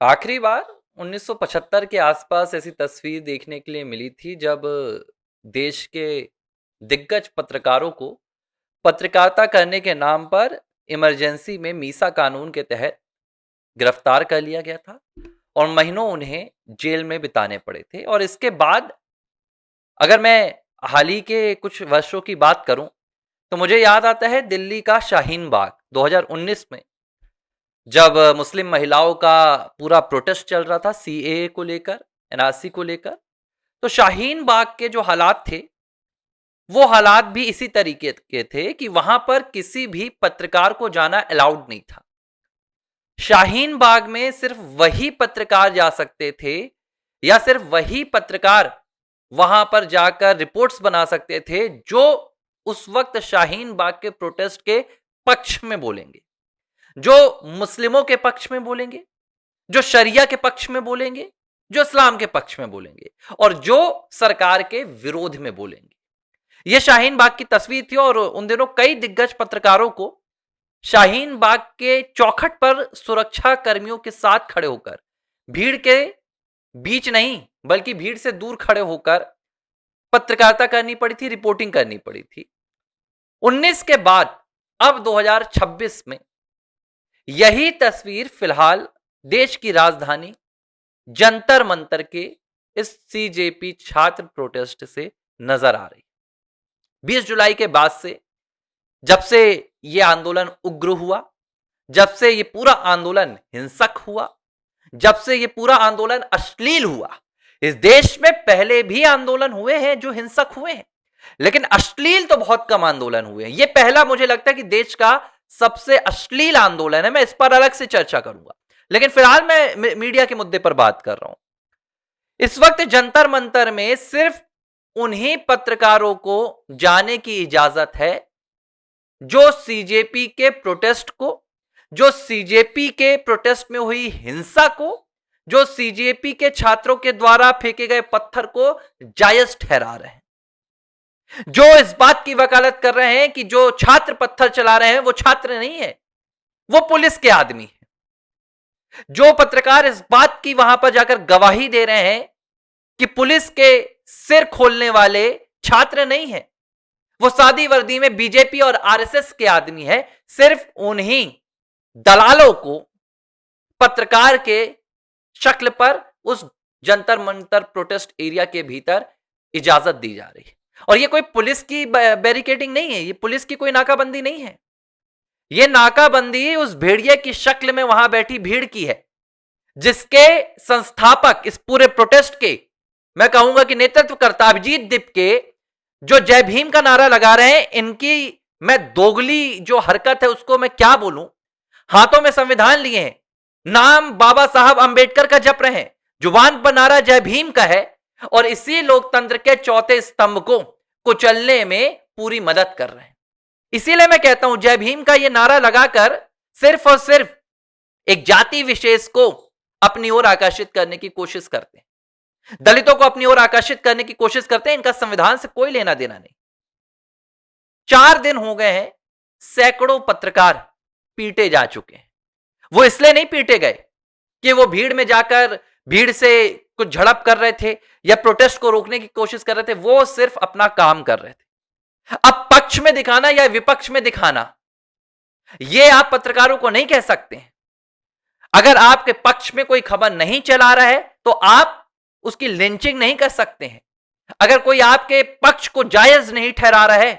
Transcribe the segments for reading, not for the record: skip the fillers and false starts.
आखिरी बार 1975 के आसपास ऐसी तस्वीर देखने के लिए मिली थी जब देश के दिग्गज पत्रकारों को पत्रकारिता करने के नाम पर इमरजेंसी में मीसा कानून के तहत गिरफ्तार कर लिया गया था और महीनों उन्हें जेल में बिताने पड़े थे। और इसके बाद अगर मैं हाल ही के कुछ वर्षों की बात करूं तो मुझे याद आता है दिल्ली का शाहीन बाग 2019 में, जब मुस्लिम महिलाओं का पूरा प्रोटेस्ट चल रहा था सीएए को लेकर, एनआरसी को लेकर। तो शाहीन बाग के जो हालात थे वो हालात भी इसी तरीके के थे कि वहां पर किसी भी पत्रकार को जाना अलाउड नहीं था। शाहीन बाग में सिर्फ वही पत्रकार जा सकते थे या सिर्फ वही पत्रकार वहां पर जाकर रिपोर्ट्स बना सकते थे जो उस वक्त शाहीन बाग के प्रोटेस्ट के पक्ष में बोलेंगे, जो मुस्लिमों के पक्ष में बोलेंगे, जो शरिया के पक्ष में बोलेंगे, जो इस्लाम के पक्ष में बोलेंगे और जो सरकार के विरोध में बोलेंगे। यह शाहीन बाग की तस्वीर थी और उन दिनों कई दिग्गज पत्रकारों को शाहीन बाग के चौखट पर सुरक्षा कर्मियों के साथ खड़े होकर, भीड़ के बीच नहीं बल्कि भीड़ से दूर खड़े होकर पत्रकारिता करनी पड़ी थी, रिपोर्टिंग करनी पड़ी थी। 19 के बाद अब 2026 में यही तस्वीर फिलहाल देश की राजधानी जंतर मंतर के इस सीजेपी छात्र प्रोटेस्ट से नजर आ रही। 20 जुलाई के बाद से, जब से यह आंदोलन उग्र हुआ, जब से यह पूरा आंदोलन हिंसक हुआ, जब से यह पूरा आंदोलन अश्लील हुआ। इस देश में पहले भी आंदोलन हुए हैं जो हिंसक हुए हैं, लेकिन अश्लील तो बहुत कम आंदोलन हुए हैं। यह पहला मुझे लगता है कि देश का सबसे अश्लील आंदोलन है। मैं इस पर अलग से चर्चा करूंगा, लेकिन फिलहाल मैं मीडिया के मुद्दे पर बात कर रहा हूं। इस वक्त जंतर मंतर में सिर्फ उन्हीं पत्रकारों को जाने की इजाजत है जो सीजेपी के प्रोटेस्ट को, जो सीजेपी के प्रोटेस्ट में हुई हिंसा को, जो सीजेपी के छात्रों के द्वारा फेंके गए पत्थर को जायज ठहरा रहे हैं, जो इस बात की वकालत कर रहे हैं कि जो छात्र पत्थर चला रहे हैं वो छात्र नहीं है, वो पुलिस के आदमी है। जो पत्रकार इस बात की वहां पर जाकर गवाही दे रहे हैं कि पुलिस के सिर खोलने वाले छात्र नहीं है, वो सादी वर्दी में बीजेपी और आरएसएस के आदमी है। सिर्फ उन्हीं दलालों को पत्रकार के शक्ल पर उस जंतर मंतर प्रोटेस्ट एरिया के भीतर इजाजत दी जा रही है। और ये कोई पुलिस की बैरिकेडिंग नहीं है, ये पुलिस की कोई नाकाबंदी नहीं है। ये नाकाबंदी उस भेड़िए की शक्ल में वहां बैठी भीड़ की है, जिसके संस्थापक इस पूरे प्रोटेस्ट के, मैं कहूंगा कि नेतृत्वकर्ता अभिजीत दीप के, जो जय भीम का नारा लगा रहे हैं, इनकी मैं दोगली जो हरकत है उसको मैं क्या बोलूं। हाथों में संविधान लिए हैं, नाम बाबा साहब अंबेडकर का जप रहे हैं, जुबान पर नारा जय भीम का है और इसी लोकतंत्र के चौथे स्तंभ को कुचलने में पूरी मदद कर रहे हैं। इसीलिए मैं कहता हूं जय भीम का यह नारा लगाकर सिर्फ और सिर्फ एक जाति विशेष को अपनी ओर आकर्षित करने की कोशिश करते हैं, दलितों को अपनी ओर आकर्षित करने की कोशिश करते हैं। इनका संविधान से कोई लेना देना नहीं। 4 दिन हो गए हैं, सैकड़ों पत्रकार पीटे जा चुके हैं। वो इसलिए नहीं पीटे गए कि वो भीड़ में जाकर भीड़ से कुछ झड़प कर रहे थे या प्रोटेस्ट को रोकने की कोशिश कर रहे थे, वो सिर्फ अपना काम कर रहे थे। अब पक्ष में दिखाना या विपक्ष में दिखाना, ये आप पत्रकारों को नहीं कह सकते हैं। अगर आपके पक्ष में कोई खबर नहीं चला रहा है तो आप उसकी लिंचिंग नहीं कर सकते हैं। अगर कोई आपके पक्ष को जायज नहीं ठहरा रहा है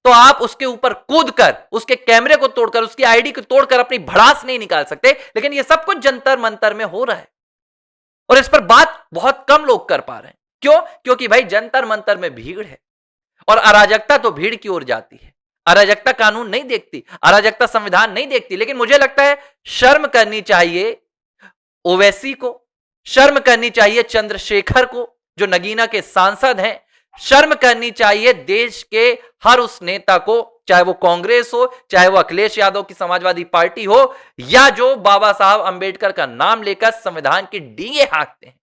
तो आप उसके ऊपर कूदकर, उसके कैमरे को तोड़कर, उसकी आईडी को तोड़कर अपनी भड़ास नहीं निकाल सकते। लेकिन यह सब कुछ जंतर मंतर में हो रहा है और इस पर बात बहुत कम लोग कर पा रहे हैं। क्यों? क्योंकि भाई जंतर मंतर में भीड़ है और अराजकता तो भीड़ की ओर जाती है। अराजकता कानून नहीं देखती, अराजकता संविधान नहीं देखती। लेकिन मुझे लगता है शर्म करनी चाहिए ओवैसी को, शर्म करनी चाहिए चंद्रशेखर को जो नगीना के सांसद हैं, शर्म करनी चाहिए देश के हर उस नेता को, चाहे वो कांग्रेस हो, चाहे वो अखिलेश यादव की समाजवादी पार्टी हो, या जो बाबा साहब अंबेडकर का नाम लेकर संविधान की डींगे हाँकते हैं।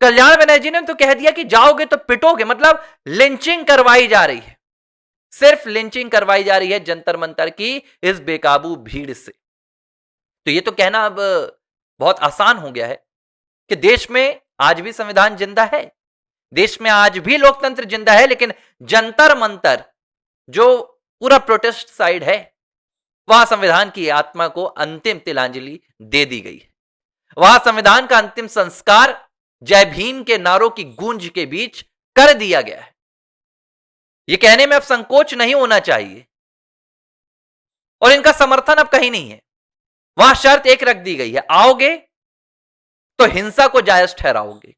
कल्याण बनर्जी ने तो कह दिया कि जाओगे तो पिटोगे, मतलब लिंचिंग करवाई जा रही है, सिर्फ लिंचिंग करवाई जा रही है जंतर मंतर की इस बेकाबू भीड़ से। तो ये तो कहना अब बहुत आसान हो गया है कि देश में आज भी संविधान जिंदा है, देश में आज भी लोकतंत्र जिंदा है, लेकिन जंतर मंतर जो पूरा प्रोटेस्ट साइड है, वहां संविधान की आत्मा को अंतिम तिलांजलि दे दी गई है। वहां संविधान का अंतिम संस्कार जय भीम के नारों की गूंज के बीच कर दिया गया है। यह कहने में अब संकोच नहीं होना चाहिए, और इनका समर्थन अब कहीं नहीं है। वहां शर्त एक रख दी गई है, आओगे तो हिंसा को जायज ठहराओगे,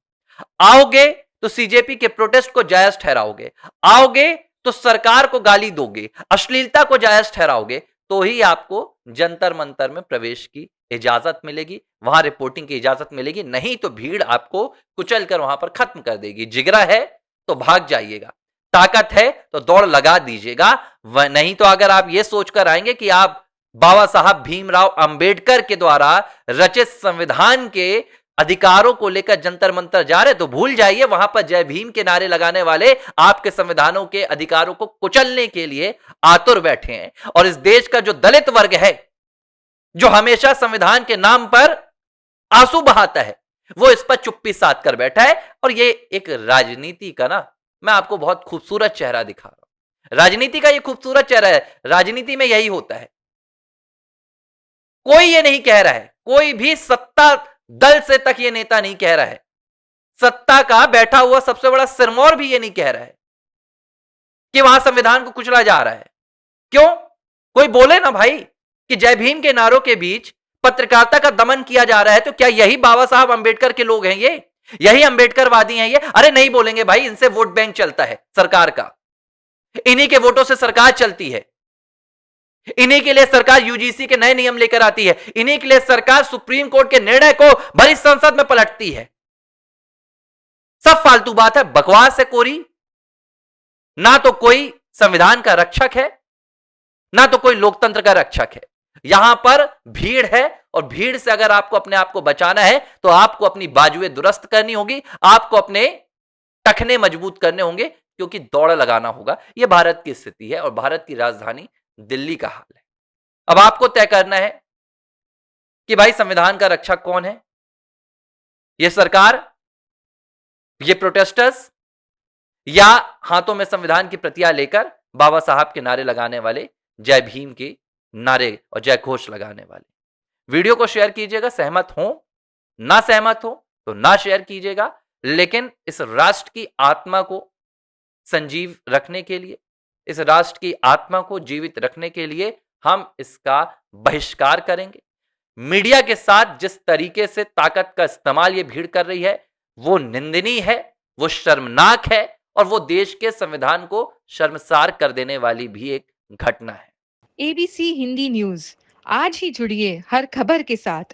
आओगे तो सीजेपी के प्रोटेस्ट को जायज ठहराओगे, आओगे तो सरकार को गाली दोगे, अश्लीलता को जायज ठहराओगे, तो ही आपको जंतर मंतर में प्रवेश की इजाजत मिलेगी, वहां रिपोर्टिंग की इजाजत मिलेगी, नहीं तो भीड़ आपको कुचल कर वहां पर खत्म कर देगी। जिगरा है तो भाग जाइएगा, ताकत है तो दौड़ लगा दीजिएगा, नहीं तो अगर आप यह सोचकर आएंगे कि आप बाबा साहब भीमराव अंबेडकर के द्वारा रचित संविधान के अधिकारों को लेकर जंतर मंतर जा रहे, तो भूल जाइए, वहां पर जय भीम के नारे लगाने वाले आपके संविधानों के अधिकारों को कुचलने के लिए आतुर बैठे हैं। और इस देश का जो दलित वर्ग है, जो हमेशा संविधान के नाम पर आंसू बहाता है, वो इस पर चुप्पी साध कर बैठा है। और ये एक राजनीति का ना, मैं आपको बहुत खूबसूरत चेहरा दिखा रहा हूं, राजनीति का ये खूबसूरत चेहरा है। राजनीति में यही होता है, कोई ये नहीं कह रहा है, कोई भी सत्ता दल से तक ये नेता नहीं कह रहा है, सत्ता का बैठा हुआ सबसे बड़ा सिरमौर भी ये नहीं कह रहा है कि वहां संविधान को कुचला जा रहा है। क्यों? कोई बोले ना भाई कि जय भीम के नारों के बीच पत्रकारिता का दमन किया जा रहा है, तो क्या यही बाबा साहब अंबेडकर के लोग हैं ये? यही अंबेडकरवादी हैं ये? अरे नहीं बोलेंगे भाई, इनसे वोट बैंक चलता है सरकार का, इन्हीं के वोटों से सरकार चलती है, इन्हीं के लिए सरकार यूजीसी के नए नियम लेकर आती है, इन्हीं के लिए सरकार सुप्रीम कोर्ट के निर्णय को भरी संसद में पलटती है। सब फालतू बात है, बकवास है कोरी। ना तो कोई संविधान का रक्षक है, ना तो कोई लोकतंत्र का रक्षक है। यहां पर भीड़ है, और भीड़ से अगर आपको अपने आप को बचाना है तो आपको अपनी बाजुएं दुरुस्त करनी होगी, आपको अपने टखने मजबूत करने होंगे, क्योंकि दौड़ लगाना होगा। यह भारत की स्थिति है, और भारत की राजधानी दिल्ली का हाल है। अब आपको तय करना है कि भाई संविधान का रक्षक कौन है, यह सरकार, ये प्रोटेस्टर्स, या हाथों में संविधान की प्रतियां लेकर बाबा साहब के नारे लगाने वाले, जय भीम के नारे और जय घोष लगाने वाले। वीडियो को शेयर कीजिएगा, सहमत हो ना सहमत हो तो ना शेयर कीजिएगा, लेकिन इस राष्ट्र की आत्मा को संजीव रखने के लिए, इस राष्ट्र की आत्मा को जीवित रखने के लिए हम इसका बहिष्कार करेंगे। मीडिया के साथ जिस तरीके से ताकत का इस्तेमाल ये भीड़ कर रही है, वो निंदनीय है, वो शर्मनाक है, और वो देश के संविधान को शर्मसार कर देने वाली भी एक घटना है। ABC हिंदी न्यूज, आज ही जुड़िए हर खबर के साथ